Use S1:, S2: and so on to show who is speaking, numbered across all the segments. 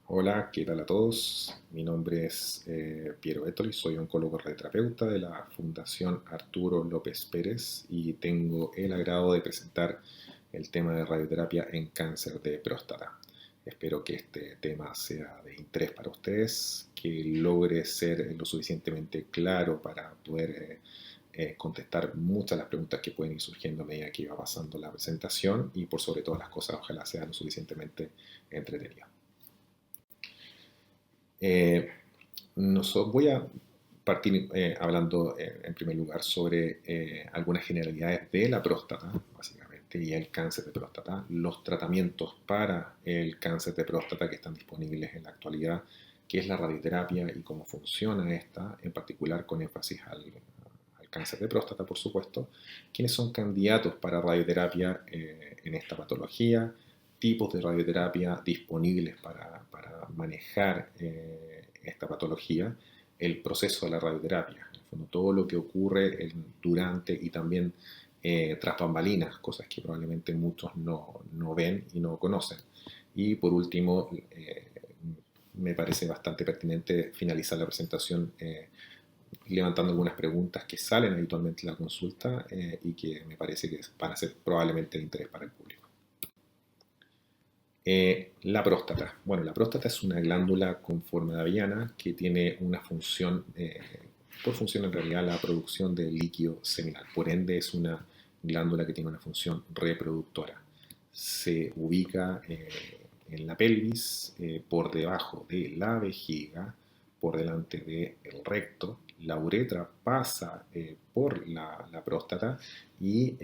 S1: Hola, ¿qué tal a todos? Mi nombre es Piero Ettoli, soy oncólogo radioterapeuta de la Fundación Arturo López Pérez y tengo el agrado de presentar el tema de radioterapia en cáncer de próstata. Espero que este tema sea de interés para ustedes, que logre ser lo suficientemente claro para poder contestar muchas de las preguntas que pueden ir surgiendo a medida que va pasando la presentación y por sobre todas las cosas ojalá sea lo suficientemente entretenida. Eh, Voy a partir hablando en primer lugar sobre algunas generalidades de la próstata, básicamente, y el cáncer de próstata, los tratamientos para el cáncer de próstata que están disponibles en la actualidad, qué es la radioterapia y cómo funciona esta, en particular con énfasis al cáncer de próstata, por supuesto, quiénes son candidatos para radioterapia en esta patología, tipos de radioterapia disponibles para manejar esta patología, el proceso de la radioterapia, en el fondo, todo lo que ocurre durante y también tras bambalinas, cosas que probablemente muchos no ven y no conocen. Y por último, me parece bastante pertinente finalizar la presentación levantando algunas preguntas que salen habitualmente en la consulta y que me parece que van a ser probablemente de interés para el público. La próstata. Bueno, la próstata es una glándula con forma de avellana que tiene una función, por función en realidad la producción de líquido seminal. Por ende es una glándula que tiene una función reproductora. Se ubica en la pelvis, por debajo de la vejiga, por delante del recto. La uretra pasa por la próstata y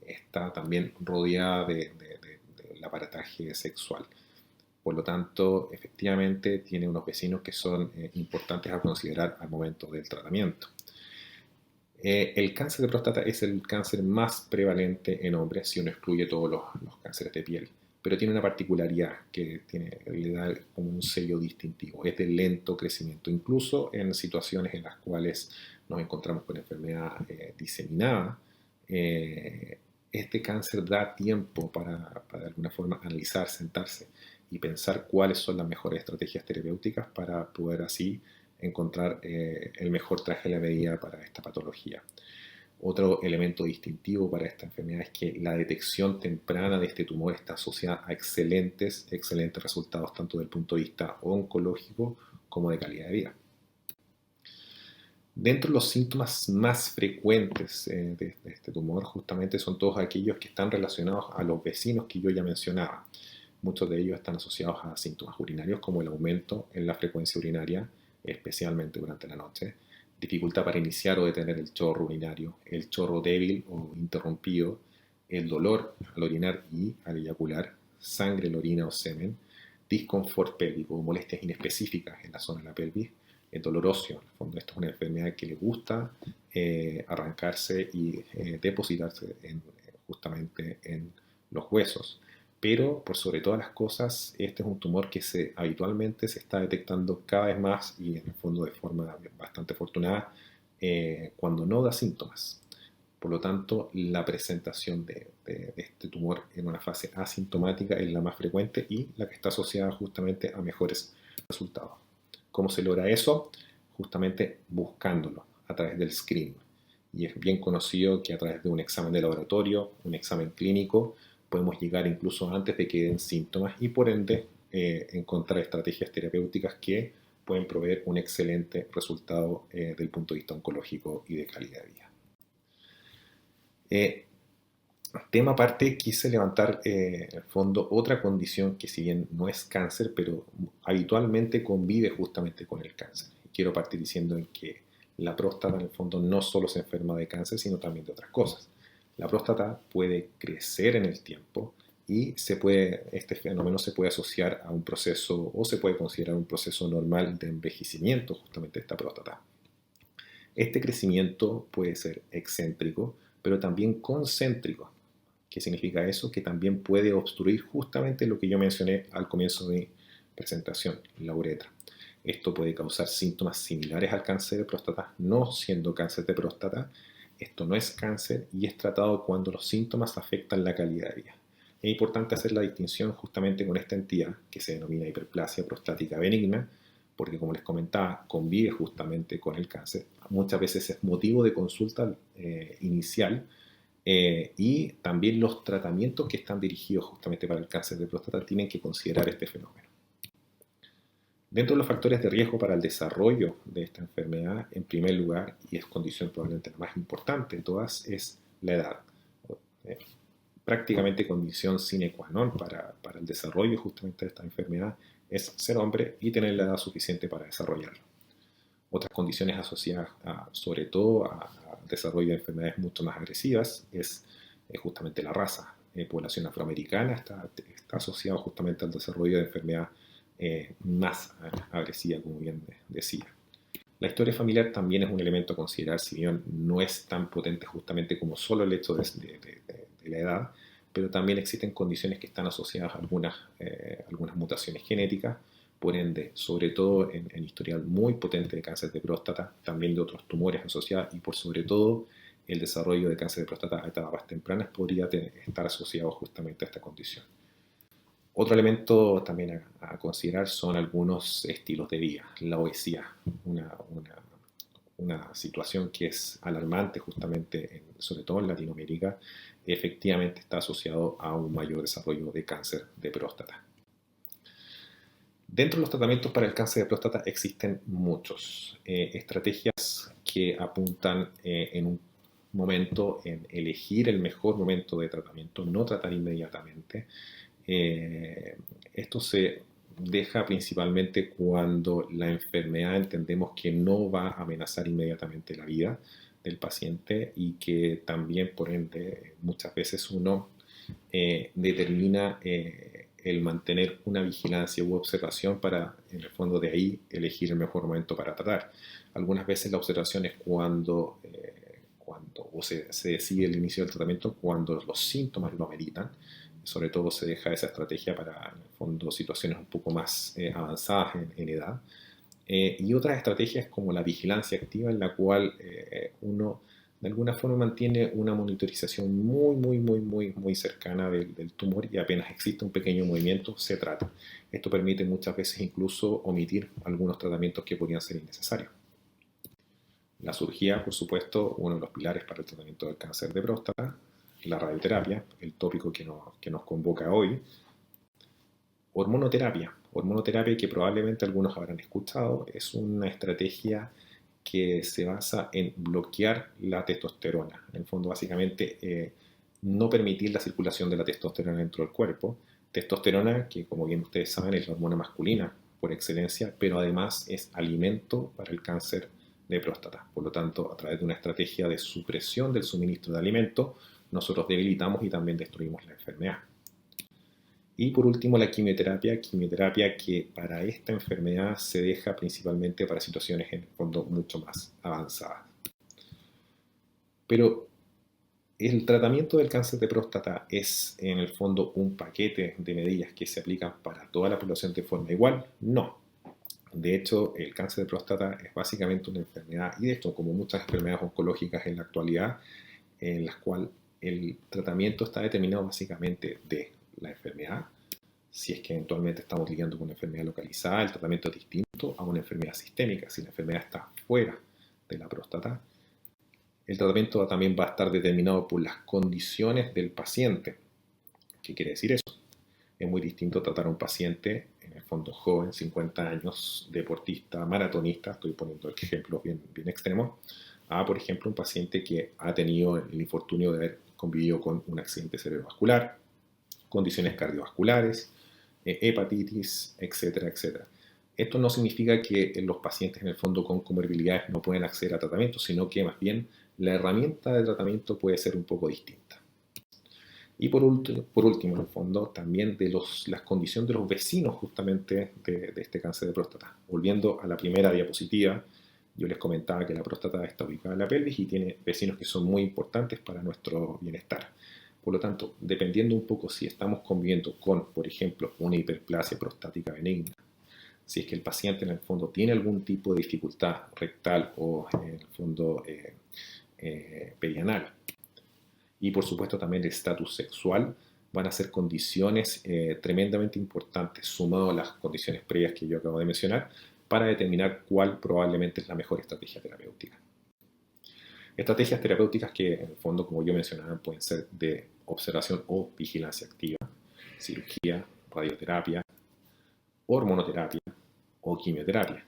S1: está también rodeada del aparataje sexual. Por lo tanto, efectivamente tiene unos vecinos que son importantes a considerar al momento del tratamiento. El cáncer de próstata es el cáncer más prevalente en hombres si uno excluye todos los cánceres de piel, pero tiene una particularidad que le da como un sello distintivo, es de lento crecimiento, incluso en situaciones en las cuales nos encontramos con enfermedad diseminada. eh, este cáncer da tiempo para de alguna forma analizar, sentarse y pensar cuáles son las mejores estrategias terapéuticas para poder así encontrar el mejor traje a la medida para esta patología. Otro elemento distintivo para esta enfermedad es que la detección temprana de este tumor está asociada a excelentes resultados tanto desde el punto de vista oncológico como de calidad de vida. Dentro de los síntomas más frecuentes de este tumor, justamente son todos aquellos que están relacionados a los vecinos que yo ya mencionaba. Muchos de ellos están asociados a síntomas urinarios como el aumento en la frecuencia urinaria, especialmente durante la noche, dificultad para iniciar o detener el chorro urinario, el chorro débil o interrumpido, el dolor al orinar y al eyacular, sangre en la orina o semen, disconfort pélvico o molestias inespecíficas en la zona de la pelvis, el dolor óseo. En el fondo, esto es una enfermedad que le gusta arrancarse y depositarse justamente en los huesos. Pero por sobre todas las cosas, este es un tumor que habitualmente se está detectando cada vez más y en el fondo de forma bastante afortunada cuando no da síntomas. Por lo tanto, la presentación de este tumor en una fase asintomática es la más frecuente y la que está asociada justamente a mejores resultados. ¿Cómo se logra eso? Justamente buscándolo a través del screening. Y es bien conocido que a través de un examen de laboratorio, un examen clínico, podemos llegar incluso antes de que den síntomas y por ende encontrar estrategias terapéuticas que pueden proveer un excelente resultado desde el punto de vista oncológico y de calidad de vida. Eh, Tema aparte, quise levantar en el fondo otra condición que si bien no es cáncer, pero habitualmente convive justamente con el cáncer. Quiero partir diciendo en que la próstata en el fondo no solo se enferma de cáncer, sino también de otras cosas. La próstata puede crecer en el tiempo y este fenómeno se puede asociar a un proceso o se puede considerar un proceso normal de envejecimiento justamente de esta próstata. Este crecimiento puede ser excéntrico, pero también concéntrico. ¿Qué significa eso? Que también puede obstruir justamente lo que yo mencioné al comienzo de mi presentación, la uretra. Esto puede causar síntomas similares al cáncer de próstata, no siendo cáncer de próstata. Esto no es cáncer y es tratado cuando los síntomas afectan la calidad de vida. Es importante hacer la distinción justamente con esta entidad que se denomina hiperplasia prostática benigna, porque como les comentaba, convive justamente con el cáncer. Muchas veces es motivo de consulta inicial y también los tratamientos que están dirigidos justamente para el cáncer de próstata tienen que considerar este fenómeno. Dentro de los factores de riesgo para el desarrollo de esta enfermedad, en primer lugar, y es condición probablemente la más importante de todas, es la edad. Eh, Prácticamente condición sine qua non para el desarrollo justamente de esta enfermedad es ser hombre y tener la edad suficiente para desarrollarlo. Otras condiciones asociadas sobre todo al desarrollo de enfermedades mucho más agresivas es justamente la raza. Población afroamericana está asociada justamente al desarrollo de enfermedad más agresiva, como bien decía. La historia familiar también es un elemento a considerar, si bien no es tan potente justamente como solo el hecho de la edad, pero también existen condiciones que están asociadas a algunas mutaciones genéticas, por ende, sobre todo en historial muy potente de cáncer de próstata, también de otros tumores asociados y por sobre todo el desarrollo de cáncer de próstata a etapas tempranas podría estar asociado justamente a esta condición. Otro elemento también a considerar son algunos estilos de vida, la obesidad, una situación que es alarmante justamente, sobre todo en Latinoamérica, efectivamente está asociado a un mayor desarrollo de cáncer de próstata. Dentro de los tratamientos para el cáncer de próstata existen muchos estrategias que apuntan en un momento en elegir el mejor momento de tratamiento, no tratar inmediatamente. Esto se deja principalmente cuando la enfermedad entendemos que no va a amenazar inmediatamente la vida del paciente y que también por ende muchas veces uno determina el mantener una vigilancia u observación para en el fondo de ahí elegir el mejor momento para tratar. Algunas veces la observación es cuando se decide el inicio del tratamiento cuando los síntomas lo ameritan. Sobre todo se deja esa estrategia para, en el fondo, situaciones un poco más avanzadas en edad. Y otras estrategias como la vigilancia activa, en la cual uno de alguna forma mantiene una monitorización muy cercana del tumor y apenas existe un pequeño movimiento, se trata. Esto permite muchas veces incluso omitir algunos tratamientos que podrían ser innecesarios. La cirugía, por supuesto, uno de los pilares para el tratamiento del cáncer de próstata, la radioterapia, el tópico que nos convoca hoy, hormonoterapia que probablemente algunos habrán escuchado, es una estrategia que se basa en bloquear la testosterona, en el fondo básicamente no permitir la circulación de la testosterona dentro del cuerpo, testosterona que como bien ustedes saben es la hormona masculina por excelencia, pero además es alimento para el cáncer de próstata. Por lo tanto, a través de una estrategia de supresión del suministro de alimentos, nosotros debilitamos y también destruimos la enfermedad. Y por último, la quimioterapia que para esta enfermedad se deja principalmente para situaciones en el fondo mucho más avanzadas. Pero el tratamiento del cáncer de próstata es en el fondo un paquete de medidas que se aplican para toda la población de forma igual. No. De hecho, el cáncer de próstata es básicamente una enfermedad, y de hecho, como muchas enfermedades oncológicas en la actualidad, en las cuales el tratamiento está determinado básicamente de la enfermedad. Si es que eventualmente estamos lidiando con una enfermedad localizada, el tratamiento es distinto a una enfermedad sistémica. Si la enfermedad está fuera de la próstata, el tratamiento también va a estar determinado por las condiciones del paciente. ¿Qué quiere decir eso? Es muy distinto tratar a un paciente, en el fondo joven, 50 años, deportista, maratonista, estoy poniendo ejemplos bien extremos, a, por ejemplo, un paciente que ha tenido el infortunio de haber convivido con un accidente cerebrovascular, condiciones cardiovasculares, hepatitis, etcétera. Esto no significa que los pacientes en el fondo con comorbilidades no pueden acceder a tratamiento, sino que más bien la herramienta de tratamiento puede ser un poco distinta. Y por último, en el fondo, también de las condiciones de los vecinos justamente de este cáncer de próstata. Volviendo a la primera diapositiva, yo les comentaba que la próstata está ubicada en la pelvis y tiene vecinos que son muy importantes para nuestro bienestar. Por lo tanto, dependiendo un poco si estamos conviviendo con, por ejemplo, una hiperplasia prostática benigna, si es que el paciente en el fondo tiene algún tipo de dificultad rectal o en el fondo perianal, y por supuesto también el estatus sexual, van a ser condiciones tremendamente importantes, sumado a las condiciones previas que yo acabo de mencionar, para determinar cuál probablemente es la mejor estrategia terapéutica. Estrategias terapéuticas que, en el fondo, como yo mencionaba, pueden ser de observación o vigilancia activa, cirugía, radioterapia, hormonoterapia o quimioterapia.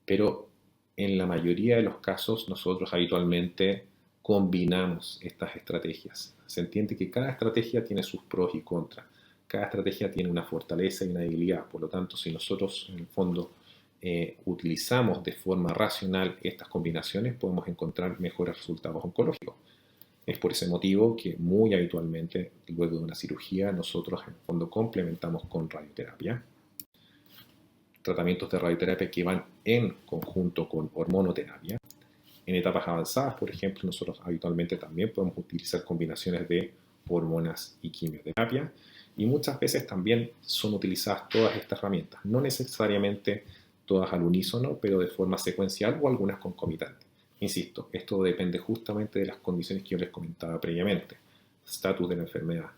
S1: Pero en la mayoría de los casos nosotros habitualmente combinamos estas estrategias. Se entiende que cada estrategia tiene sus pros y contras. Cada estrategia tiene una fortaleza y una debilidad. Por lo tanto, si nosotros en el fondo utilizamos de forma racional estas combinaciones, podemos encontrar mejores resultados oncológicos. Es por ese motivo que muy habitualmente, luego de una cirugía, nosotros en el fondo complementamos con radioterapia. Tratamientos de radioterapia que van en conjunto con hormonoterapia. En etapas avanzadas, por ejemplo, nosotros habitualmente también podemos utilizar combinaciones de hormonas y quimioterapia. Y muchas veces también son utilizadas todas estas herramientas, no necesariamente todas al unísono, pero de forma secuencial o algunas concomitantes. Insisto, esto depende justamente de las condiciones que yo les comentaba previamente: estatus de la enfermedad,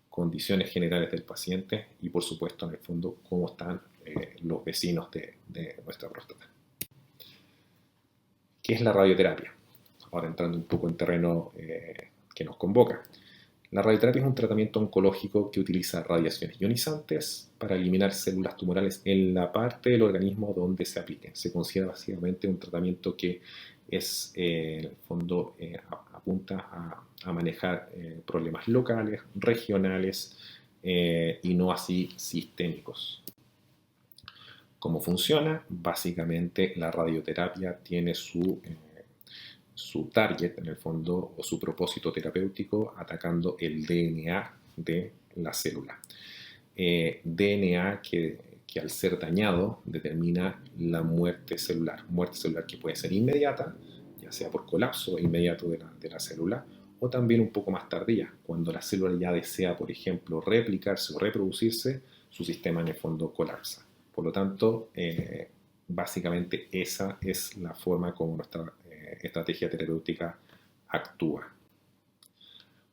S1: condiciones generales del paciente y, por supuesto, en el fondo, cómo están los vecinos de nuestra próstata. ¿Qué es la radioterapia? Ahora entrando un poco en terreno que nos convoca. La radioterapia es un tratamiento oncológico que utiliza radiaciones ionizantes para eliminar células tumorales en la parte del organismo donde se apliquen. Se considera básicamente un tratamiento que es, en el fondo, apunta a manejar problemas locales, regionales y no así sistémicos. ¿Cómo funciona? Básicamente la radioterapia tiene su target, en el fondo, o su propósito terapéutico, atacando el DNA de la célula. DNA que al ser dañado determina la muerte celular que puede ser inmediata, ya sea por colapso inmediato de la célula, o también un poco más tardía, cuando la célula ya desea, por ejemplo, replicarse o reproducirse, su sistema en el fondo colapsa. Por lo tanto, básicamente esa es la forma como nuestra estrategia terapéutica actúa.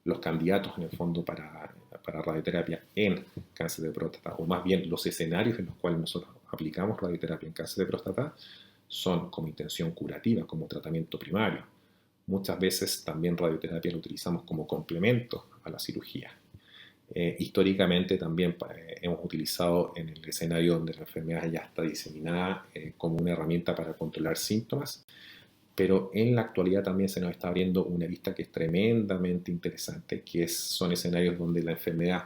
S1: Los candidatos en el fondo para radioterapia en cáncer de próstata, o más bien los escenarios en los cuales nosotros aplicamos radioterapia en cáncer de próstata, son como intención curativa, como tratamiento primario. Muchas veces también radioterapia la utilizamos como complemento a la cirugía. Históricamente también hemos utilizado en el escenario donde la enfermedad ya está diseminada como una herramienta para controlar síntomas, pero en la actualidad también se nos está abriendo una vista que es tremendamente interesante, que son escenarios donde la enfermedad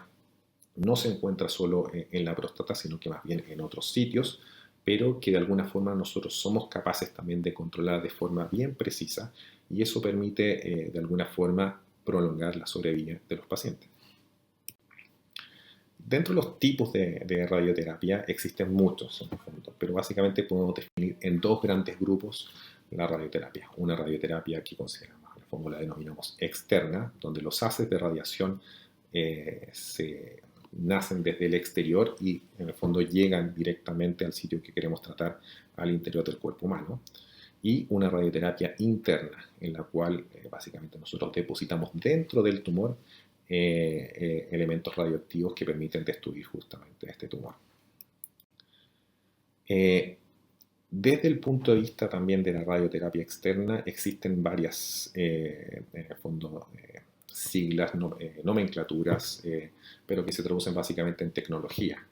S1: no se encuentra solo en la próstata, sino que más bien en otros sitios, pero que de alguna forma nosotros somos capaces también de controlar de forma bien precisa, y eso permite de alguna forma prolongar la sobrevida de los pacientes. Dentro de los tipos de radioterapia existen muchos en el fondo, pero básicamente podemos definir en dos grandes grupos la radioterapia. Una radioterapia que consideramos, en el fondo la denominamos externa, donde los haces de radiación se nacen desde el exterior y en el fondo llegan directamente al sitio que queremos tratar, al interior del cuerpo humano. Y una radioterapia interna, en la cual básicamente nosotros depositamos dentro del tumor elementos radioactivos que permiten destruir justamente este tumor. Desde el punto de vista también de la radioterapia externa, existen varias, en el fondo, siglas, nomenclaturas, pero que se traducen básicamente en tecnología.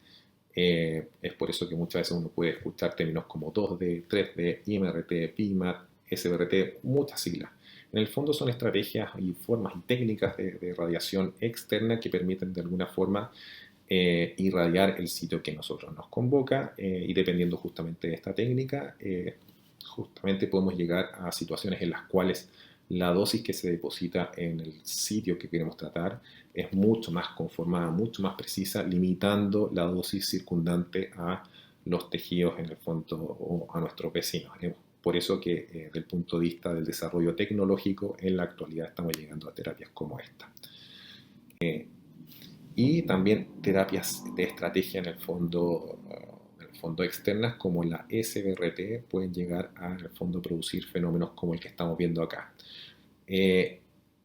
S1: Es por eso que muchas veces uno puede escuchar términos como 2D, 3D, IMRT, PIMAT, SBRT, muchas siglas. En el fondo son estrategias y formas y técnicas de radiación externa que permiten de alguna forma irradiar el sitio que nosotros nos convoca y dependiendo justamente de esta técnica, justamente podemos llegar a situaciones en las cuales la dosis que se deposita en el sitio que queremos tratar es mucho más conformada, mucho más precisa, limitando la dosis circundante a los tejidos en el fondo o a nuestros vecinos. Por eso que desde el punto de vista del desarrollo tecnológico, en la actualidad estamos llegando a terapias como esta. Y también terapias de estrategia en el fondo externas como la SBRT pueden llegar a en el fondo producir fenómenos como el que estamos viendo acá.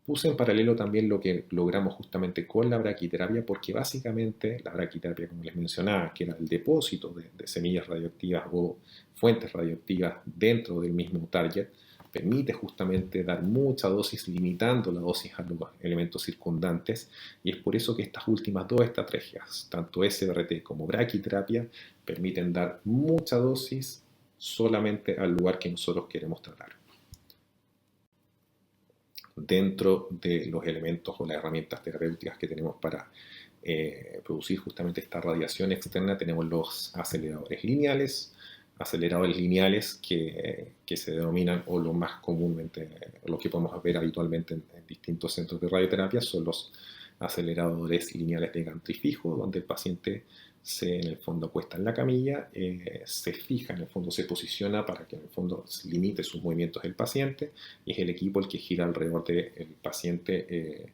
S1: Puse en paralelo también lo que logramos justamente con la braquiterapia, porque básicamente la braquiterapia, como les mencionaba, que era el depósito de semillas radioactivas o fuentes radioactivas dentro del mismo target, permite justamente dar mucha dosis, limitando la dosis a los elementos circundantes, y es por eso que estas últimas dos estrategias, tanto SBRT como braquiterapia, permiten dar mucha dosis solamente al lugar que nosotros queremos tratar. Dentro de los elementos o las herramientas terapéuticas que tenemos para producir justamente esta radiación externa, tenemos los aceleradores lineales que se denominan, o lo más comúnmente, lo que podemos ver habitualmente en distintos centros de radioterapia, son los aceleradores lineales de Gantry fijo, donde el paciente en el fondo acuesta en la camilla, se fija, en el fondo se posiciona para que en el fondo limite sus movimientos del paciente, y es el equipo el que gira alrededor del paciente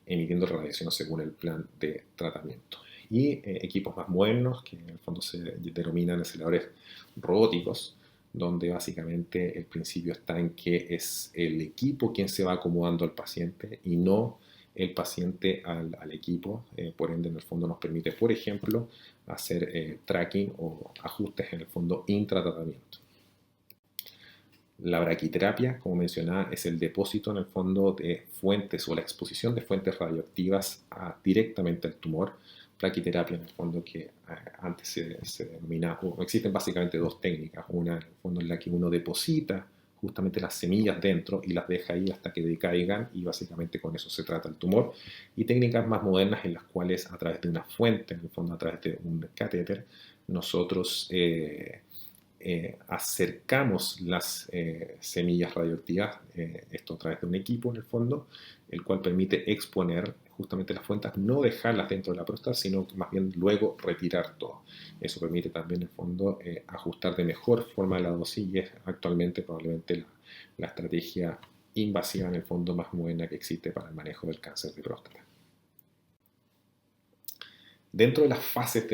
S1: emitiendo radiación según el plan de tratamiento. Y equipos más modernos, que en el fondo se denominan aceleradores robóticos, donde básicamente el principio está en que es el equipo quien se va acomodando al paciente y no el paciente al equipo. Por ende, en el fondo nos permite, por ejemplo, hacer tracking o ajustes en el fondo intratratamiento. La braquiterapia, como mencionaba, es el depósito en el fondo de fuentes o la exposición de fuentes radioactivas directamente al tumor. Braquiterapia, en el fondo, que antes se denomina, o existen básicamente dos técnicas. Una, en el fondo, en la que uno deposita justamente las semillas dentro y las deja ahí hasta que decaigan, y básicamente con eso se trata el tumor. Y técnicas más modernas en las cuales, a través de una fuente, en el fondo a través de un catéter, nosotros acercamos las semillas radioactivas, esto a través de un equipo en el fondo, el cual permite exponer justamente las fuentes, no dejarlas dentro de la próstata, sino más bien luego retirar todo. Eso permite también en el fondo ajustar de mejor forma la dosis, y es actualmente probablemente la estrategia invasiva en el fondo más moderna que existe para el manejo del cáncer de próstata. Dentro de las fases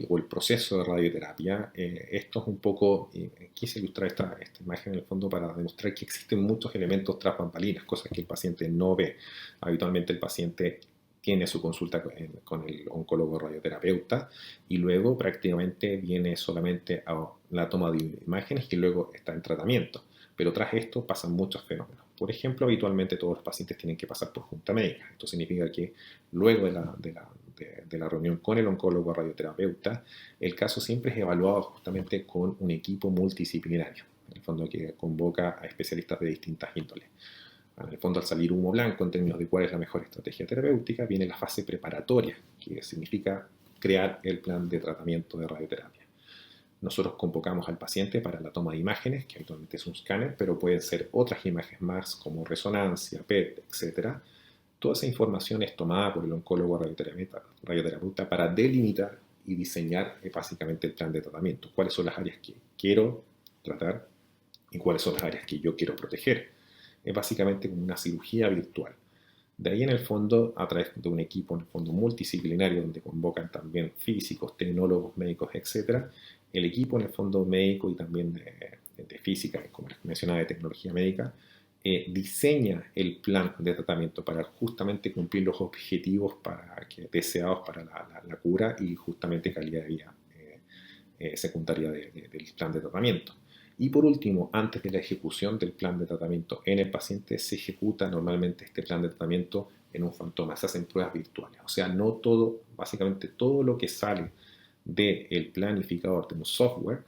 S1: o el proceso de radioterapia, esto es un poco, quise ilustrar esta imagen en el fondo para demostrar que existen muchos elementos tras bambalinas, cosas que el paciente no ve. Habitualmente el paciente tiene su consulta con el oncólogo radioterapeuta, y luego prácticamente viene solamente a la toma de imágenes, y luego está en tratamiento. Pero tras esto pasan muchos fenómenos. Por ejemplo, habitualmente todos los pacientes tienen que pasar por junta médica. Esto significa que luego de la reunión con el oncólogo radioterapeuta, el caso siempre es evaluado justamente con un equipo multidisciplinario, en el fondo que convoca a especialistas de distintas índoles. En el fondo, al salir humo blanco en términos de cuál es la mejor estrategia terapéutica, viene la fase preparatoria, que significa crear el plan de tratamiento de radioterapia. Nosotros convocamos al paciente para la toma de imágenes, que habitualmente es un escáner, pero pueden ser otras imágenes más como resonancia, PET, etc. Toda esa información es tomada por el oncólogo radioterapeuta para delimitar y diseñar básicamente el plan de tratamiento. Cuáles son las áreas que quiero tratar y cuáles son las áreas que yo quiero proteger. Es básicamente como una cirugía virtual. De ahí, en el fondo, a través de un equipo en el fondo multidisciplinario, donde convocan también físicos, tecnólogos, médicos, etc., el equipo en el fondo médico y también de física, como les mencionaba, de tecnología médica, diseña el plan de tratamiento para justamente cumplir los objetivos deseados para la cura y justamente calidad de vida secundaria del plan de tratamiento. Y por último, antes de la ejecución del plan de tratamiento en el paciente, se ejecuta normalmente este plan de tratamiento en un fantoma, se hacen pruebas virtuales. O sea, no todo, básicamente todo lo que sale del planificador de un software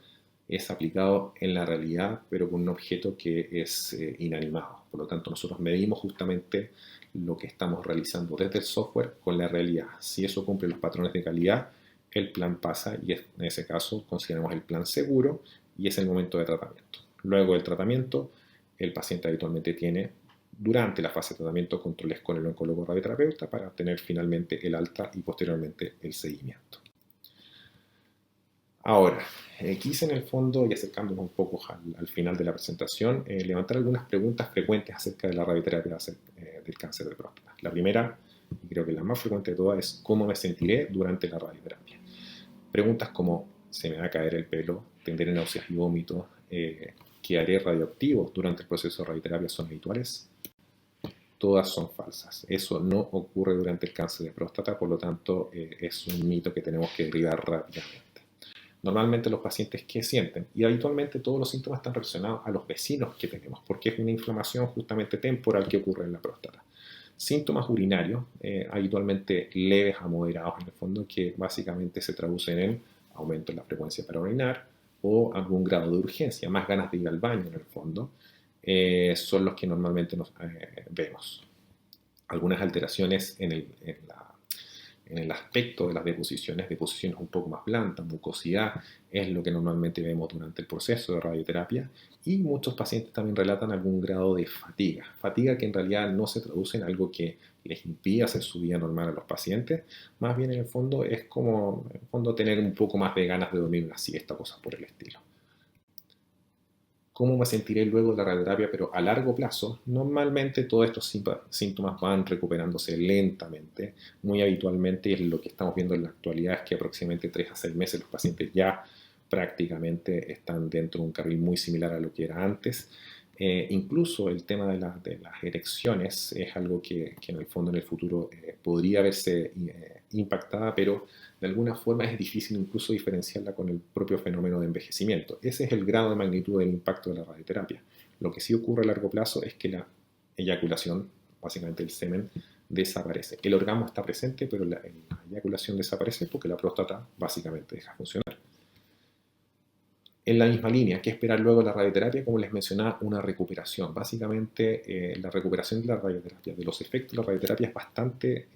S1: es aplicado en la realidad, pero con un objeto que es inanimado. Por lo tanto, nosotros medimos justamente lo que estamos realizando desde el software con la realidad. Si eso cumple los patrones de calidad, el plan pasa, y en ese caso consideramos el plan seguro, y es el momento de tratamiento. Luego del tratamiento, el paciente habitualmente tiene, durante la fase de tratamiento, controles con el oncólogo radioterapeuta para obtener finalmente el alta y posteriormente el seguimiento. Ahora, quise en el fondo, y acercándonos un poco al final de la presentación, levantar algunas preguntas frecuentes acerca de la radioterapia del cáncer de próstata. La primera, y creo que la más frecuente de todas, es ¿cómo me sentiré durante la radioterapia? Preguntas como ¿se me va a caer el pelo? ¿Tendré náuseas y vómitos? ¿Quedaré radioactivo durante el proceso de radioterapia? ¿Son habituales? todas son falsas. Eso no ocurre durante el cáncer de próstata, por lo tanto es un mito que tenemos que derribar rápidamente. Normalmente los pacientes que sienten, y habitualmente todos los síntomas están relacionados a los vecinos que tenemos, porque es una inflamación justamente temporal que ocurre en la próstata. Síntomas urinarios, habitualmente leves a moderados en el fondo, que básicamente se traducen en aumento en la frecuencia para orinar o algún grado de urgencia, más ganas de ir al baño en el fondo, son los que normalmente nos vemos. Algunas alteraciones en el aspecto de las deposiciones un poco más blandas, mucosidad, es lo que normalmente vemos durante el proceso de radioterapia, y muchos pacientes también relatan algún grado de fatiga que en realidad no se traduce en algo que les impide hacer su vida normal a los pacientes, más bien en el fondo es como en el fondo tener un poco más de ganas de dormir una siesta, cosas por el estilo. ¿Cómo me sentiré luego de la radioterapia? Pero a largo plazo, normalmente todos estos síntomas van recuperándose lentamente. Muy habitualmente, y lo que estamos viendo en la actualidad es que aproximadamente 3 a 6 meses los pacientes ya prácticamente están dentro de un carril muy similar a lo que era antes. Incluso el tema de las erecciones es algo que en el fondo en el futuro podría verse impactada, pero de alguna forma es difícil incluso diferenciarla con el propio fenómeno de envejecimiento. Ese es el grado de magnitud del impacto de la radioterapia. Lo que sí ocurre a largo plazo es que la eyaculación, básicamente el semen, desaparece. El orgasmo está presente, pero la eyaculación desaparece porque la próstata básicamente deja de funcionar. En la misma línea, ¿qué esperar luego de la radioterapia? Como les mencionaba, una recuperación. Básicamente, la recuperación de la radioterapia, de los efectos de la radioterapia es bastante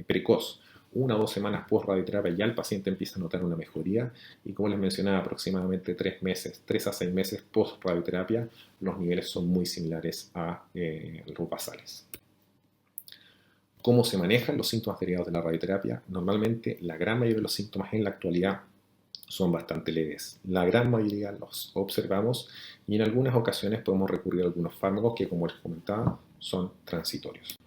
S1: precoz. 1 o 2 semanas post radioterapia ya el paciente empieza a notar una mejoría, y como les mencionaba, aproximadamente 3 a 6 meses post radioterapia los niveles son muy similares a los basales. ¿Cómo se manejan los síntomas derivados de la radioterapia? Normalmente la gran mayoría de los síntomas en la actualidad son bastante leves. La gran mayoría los observamos y en algunas ocasiones podemos recurrir a algunos fármacos que, como les comentaba, son transitorios.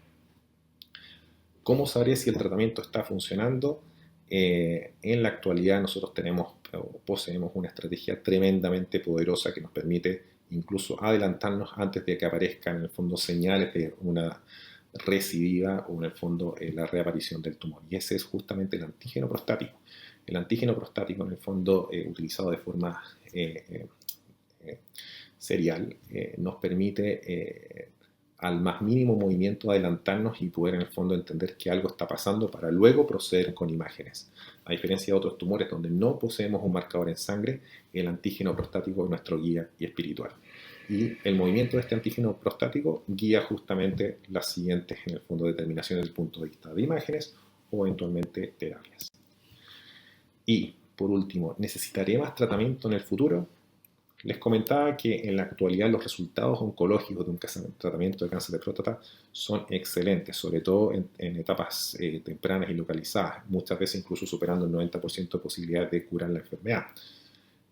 S1: ¿Cómo sabré si el tratamiento está funcionando? En la actualidad nosotros poseemos una estrategia tremendamente poderosa que nos permite incluso adelantarnos antes de que aparezcan en el fondo señales de una recidiva o en el fondo la reaparición del tumor. Y ese es justamente el antígeno prostático. El antígeno prostático en el fondo utilizado de forma serial nos permite al más mínimo movimiento adelantarnos y poder en el fondo entender que algo está pasando para luego proceder con imágenes. A diferencia de otros tumores donde no poseemos un marcador en sangre, el antígeno prostático es nuestro guía y espiritual. Y el movimiento de este antígeno prostático guía justamente las siguientes, en el fondo, determinaciones desde el punto de vista de imágenes o eventualmente terapias. Y, por último, ¿necesitaré más tratamiento en el futuro? Les comentaba que en la actualidad los resultados oncológicos de un tratamiento de cáncer de próstata son excelentes, sobre todo en etapas tempranas y localizadas, muchas veces incluso superando el 90% de posibilidades de curar la enfermedad.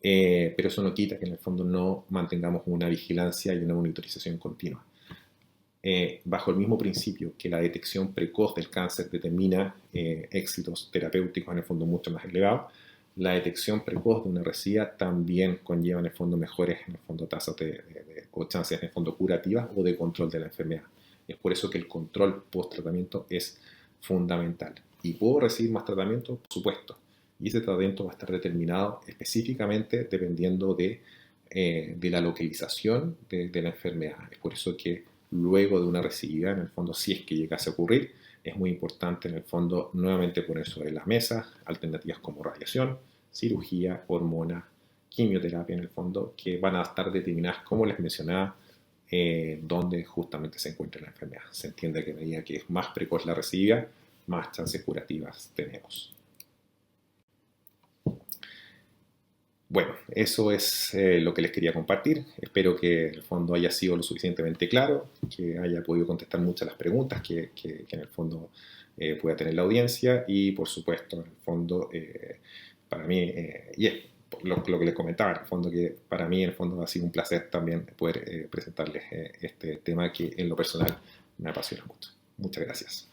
S1: Pero eso no quita que en el fondo no mantengamos una vigilancia y una monitorización continua. Bajo el mismo principio que la detección precoz del cáncer determina éxitos terapéuticos en el fondo mucho más elevados, la detección precoz de una recidivia también conlleva en el fondo mejores en el fondo tasas o chances en el fondo curativas o de control de la enfermedad. Es por eso que el control post tratamiento es fundamental. ¿Y puedo recibir más tratamiento? Por supuesto. Y ese tratamiento va a estar determinado específicamente dependiendo de la localización de la enfermedad. Es por eso que luego de una recidiva, en el fondo, si es que llegase a ocurrir, es muy importante en el fondo nuevamente poner sobre la mesa alternativas como radiación, cirugía, hormona, quimioterapia en el fondo, que van a estar determinadas, como les mencionaba, donde justamente se encuentra la enfermedad. Se entiende que a medida que es más precoz la recidiva, más chances curativas tenemos. Bueno, eso es lo que les quería compartir. Espero que en el fondo haya sido lo suficientemente claro, que haya podido contestar muchas de las preguntas que en el fondo pueda tener la audiencia, y por supuesto, en el fondo, para mí, y es lo que les comentaba, en el fondo que para mí en el fondo ha sido un placer también poder presentarles este tema que en lo personal me apasiona mucho. Muchas gracias.